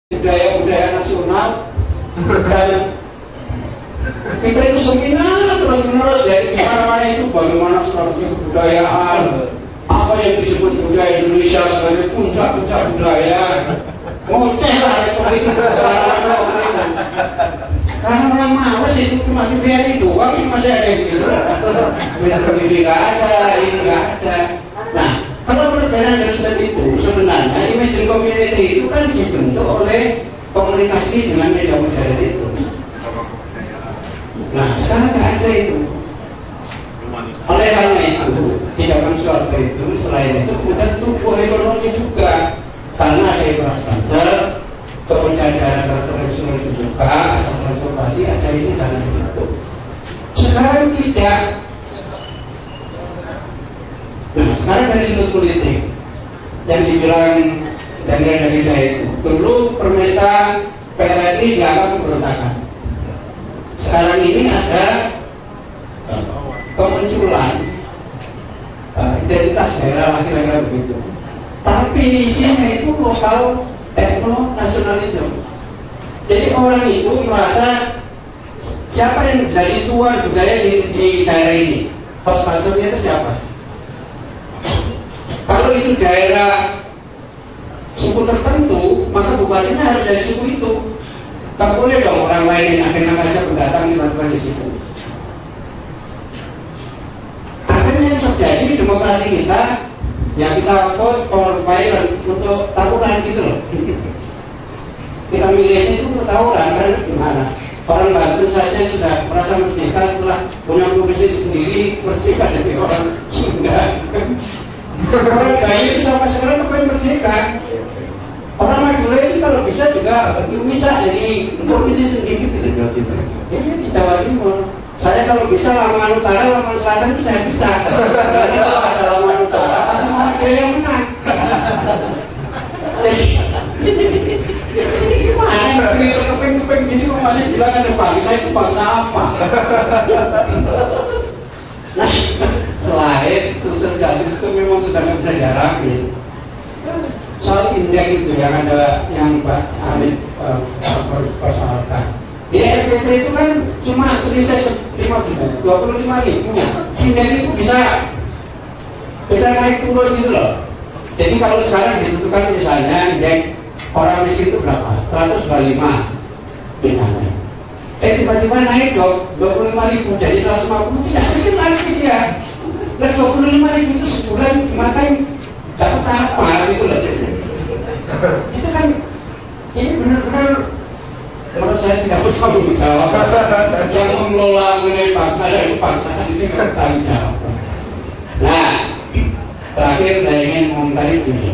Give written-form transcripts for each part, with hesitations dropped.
budaya-budaya nasional dan kita itu seminar terus-menerus dari mana-mana itu bagaimana strategi kebudayaan, apa yang disebut budaya Indonesia sebagai puncak-puncak budaya. Ngoceh lah retorik itu karena orang males itu cuma TVRI doang yang masih ada gitu. Ini nggak ada, ini nggak ada. Nah, kalau perbedaan riset itu sebenarnya imagine community itu kan dibentuk oleh komunikasi dengan media modern itu. Nah, sekarang nggak ada itu. Oleh karena itu, di dalam suatu itu selain itu kemudian tumbuh ekonomi juga karena ada infrastruktur, kemudian ada tradisional juga, ada transportasi, ada ini dan itu. Sekarang tidak. Nah, sekarang dari sudut politik yang dibilang Daniel Davida itu, dulu permesta PLN dianggap pemberontakan. Sekarang ini ada kemunculan identitas daerah kira-kira begitu. Tapi isinya itu lokal etno nasionalisme. Jadi orang itu merasa siapa yang menjadi tuan budaya di daerah ini, host culture-nya itu siapa? Kalau itu daerah suku tertentu, maka bupatinya harus dari suku itu. Tak boleh dong orang lain yang akhirnya aja pendatang tiba-tiba di situ. Akhirnya yang terjadi demokrasi kita, yang kita vote for violent untuk tawuran gitu loh. Kita milihnya itu untuk tawuran, karena gimana? Orang Banten saja sudah merasa merdeka setelah punya provinsi sendiri, merdeka dari orang Sunda. Orang Gayo itu sampai sekarang kepengen merdeka. Orang Madura itu kalau bisa juga bisa jadi provinsi sendiri gitu. Ini di Jawa Timur. Saya kalau bisa Lamongan Utara, Lamongan Selatan itu saya bisa. Jadi kalau ada Lamongan Utara, semua dia yang menang. Ini gimana? Kepeng-kepeng gini kok masih bilang ada bangsa itu bangsa apa? Nah, selain social justice itu memang sudah mempelajari soal indeks itu yang ada yang Pak Alif persoalkan. Di RPT itu kan cuma selisih 25.000. Indeks itu bisa naik turun gitu loh. Jadi kalau sekarang ditentukan misalnya indeks orang miskin itu berapa? 125 misalnya. Tiba-tiba naik 25.000 jadi 150, tidak miskin lagi dia. Dan 25.000 itu sebulan dimakan dapat apa gitu loh. Itu kan ini benar-benar menurut saya tidak bertanggung jawab. Yang mengelola mengenai bangsa dan kebangsaan ini bertanggung jawab. Nah, terakhir saya ingin mengomentari ini.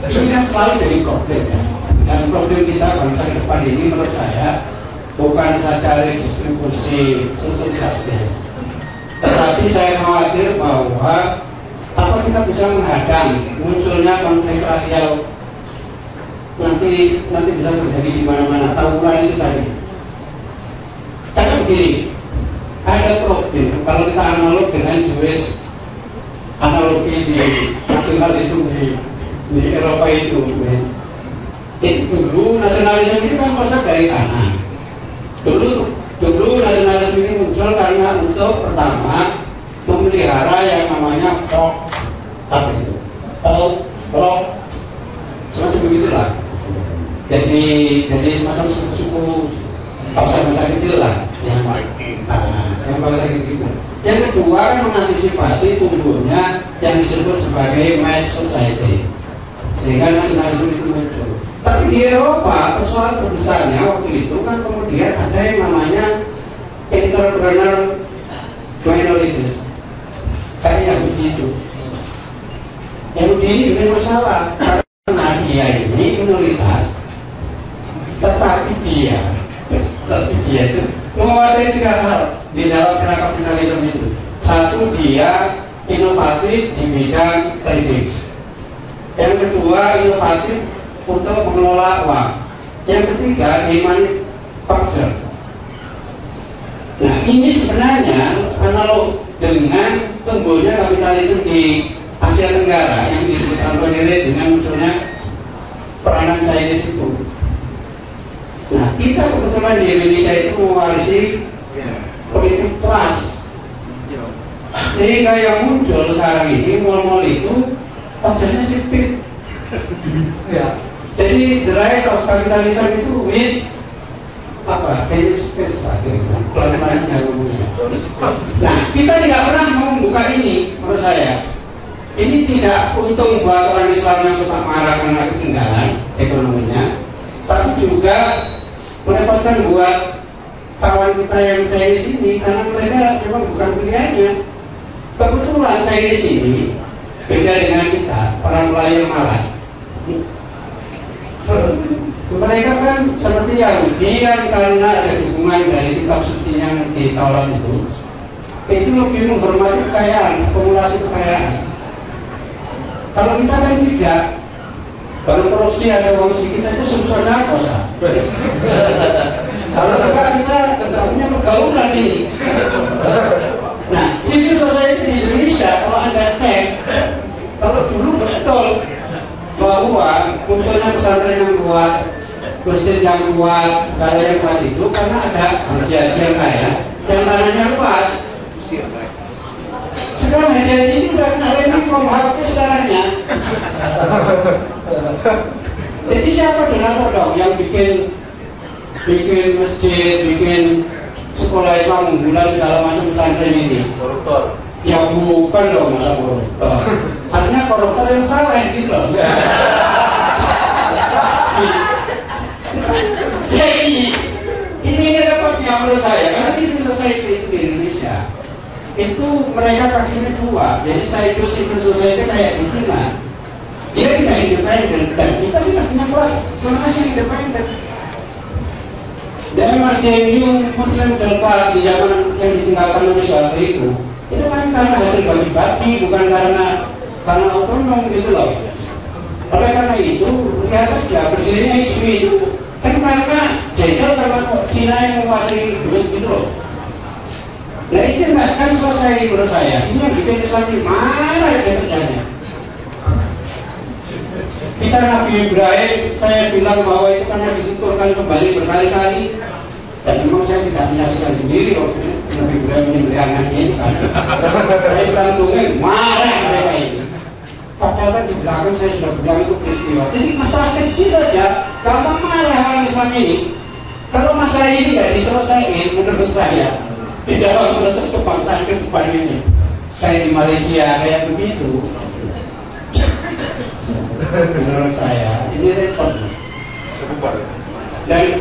Ini kan selalu jadi problem ya. Dan problem kita bangsa ke depan ini menurut saya bukan saja redistribusi social justice, tetapi saya khawatir bahwa apa kita bisa menghadang munculnya konflik rasial nanti bisa terjadi di mana-mana. Tawuran itu tadi. Karena begini, ada problem kalau kita analog dengan Jewish analogi di nasionalisme di Eropa itu. Dulu nasionalisme itu kan konsep dari sana. Dulu nasionalisme ini muncul karena untuk pertama memelihara yang namanya folk, apa itu? Folk, semacam begitulah. Jadi semacam suku bangsa-bangsa kecil lah, yang bangsa kecil. Yang kedua kan mengantisipasi tumbuhnya yang disebut sebagai mass society, sehingga nasionalisme itu muncul. Tapi di Eropa persoalan terbesarnya waktu itu kan kemudian ada yang namanya entrepreneur minorities, kayak Yahudi itu. Yahudi ini punya masalah karena dia ini minoritas, tetapi dia itu menguasai 3 hal di dalam era kapitalisme itu. Satu, dia inovatif di bidang trading. Yang kedua, inovatif untuk mengelola uang. Yang ketiga, di manufacture. Nah, ini sebenarnya analog dengan tumbuhnya kapitalisme di Asia Tenggara yang disebut Anthony Reid dengan munculnya peranan Chinese itu. Nah, kita kebetulan di Indonesia itu mewarisi politik kelas, sehingga yang muncul sekarang ini mal-mal itu wajahnya sipit. Ya. Jadi the rise of capitalism itu with apa? Chinese face lagi, pelan-pelan ngomongnya. Nah, kita tidak pernah membuka ini, menurut saya. Ini tidak untung buat orang Islam yang suka marah karena ketinggalan ekonominya, tapi juga merepotkan buat kawan kita yang Chinese ini karena mereka memang bukan pilihannya. Kebetulan Chinese ini beda dengan kita, orang Melayu yang malas. Mereka kan seperti Yahudi kan, karena ada dukungan dari kitab suci yang di Taurat itu lebih menghormati kekayaan, akumulasi kekayaan. Kalau kita kan tidak, kalau korupsi ada uang sedikit itu susahnya kosa. Kalau kita tidak punya pergaulan ini. Nah, civil society di Indonesia kalau Anda cek, kalau dulu betul bahwa munculnya pesantren yang kuat, masjid yang kuat, segala yang kuat itu karena ada haji-haji yang kaya, yang tanahnya luas. Sekarang haji-haji ini udah ada yang from habis tanahnya. Jadi siapa donatur dong yang bikin masjid, bikin sekolah Islam unggulan segala macam pesantren ini? Koruptor. Ya bukan dong, masa koruptor. Artinya koruptor yang salah gitu loh. Jadi ini repotnya menurut saya, karena civil society itu di Indonesia itu mereka kakinya dua. Jadi saya itu civil society kayak di Cina, dia tidak independen dan kita tidak punya kelas sebenarnya independen. Dan MRJMU Muslim dan kelas di zaman yang ditinggalkan oleh Soeharto itu kan karena hasil bagi-bagi, bukan karena otonom gitu loh. Oleh karena itu, lihat aja berdirinya HSBC itu kan karena jajah sama Cina yang menguasai duit gitu loh. Nah itu nggak akan selesai menurut saya. Ini yang bikin Islam ini mana kerjanya? Bisa Nabi Ibrahim saya bilang bahwa itu kan dituturkan kembali berkali-kali. Dan memang saya tidak menyaksikan sendiri waktu Nabi Ibrahim menyembelih anaknya itu kan. Saya bilang tungguin, marah mereka ini. Padahal di belakang saya sudah bilang itu peristiwa. Jadi masalah kecil saja, gampang marah orang Islam ini. Kalau masalah ini tidak diselesaikan, menurut saya, di dalam proses kebangsaan ke depan ini, kayak di Malaysia kayak begitu, menurut saya ini repot. Dan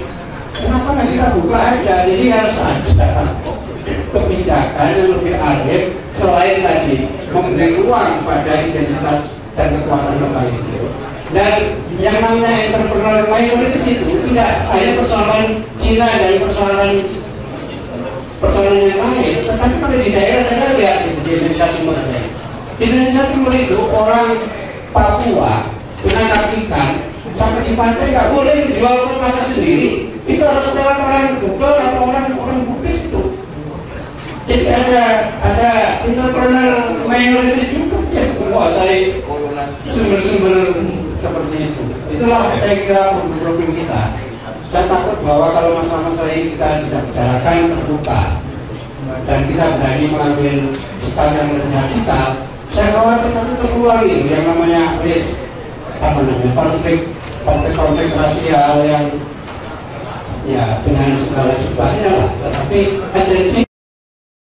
kenapa nggak kita buka aja? Jadi harus ada kebijakan yang lebih arif selain tadi memberi ruang pada identitas dan kekuatan lokal itu. Dan yang namanya entrepreneur mayoritas itu tidak hanya persoalan Cina dan persoalan yang lain, tetapi kalau di daerah-daerah ya di Indonesia Timur, di Indonesia Timur itu orang Papua menangkap ikan sampai di pantai nggak boleh dijual ke pasar sendiri. Itu harus lewat orang Google atau orang Bugis itu. Jadi ada entrepreneur mayoritas juga yang menguasai sumber-sumber seperti itu. Itulah saya kira problem kita. Saya takut bahwa kalau masalah-masalah ini kita tidak bicarakan terbuka dan kita berani mengambil sikap yang radikal, saya khawatir nanti terkeluar itu yang namanya konflik rasial yang ya dengan segala sebabnya lah. Tetapi esensi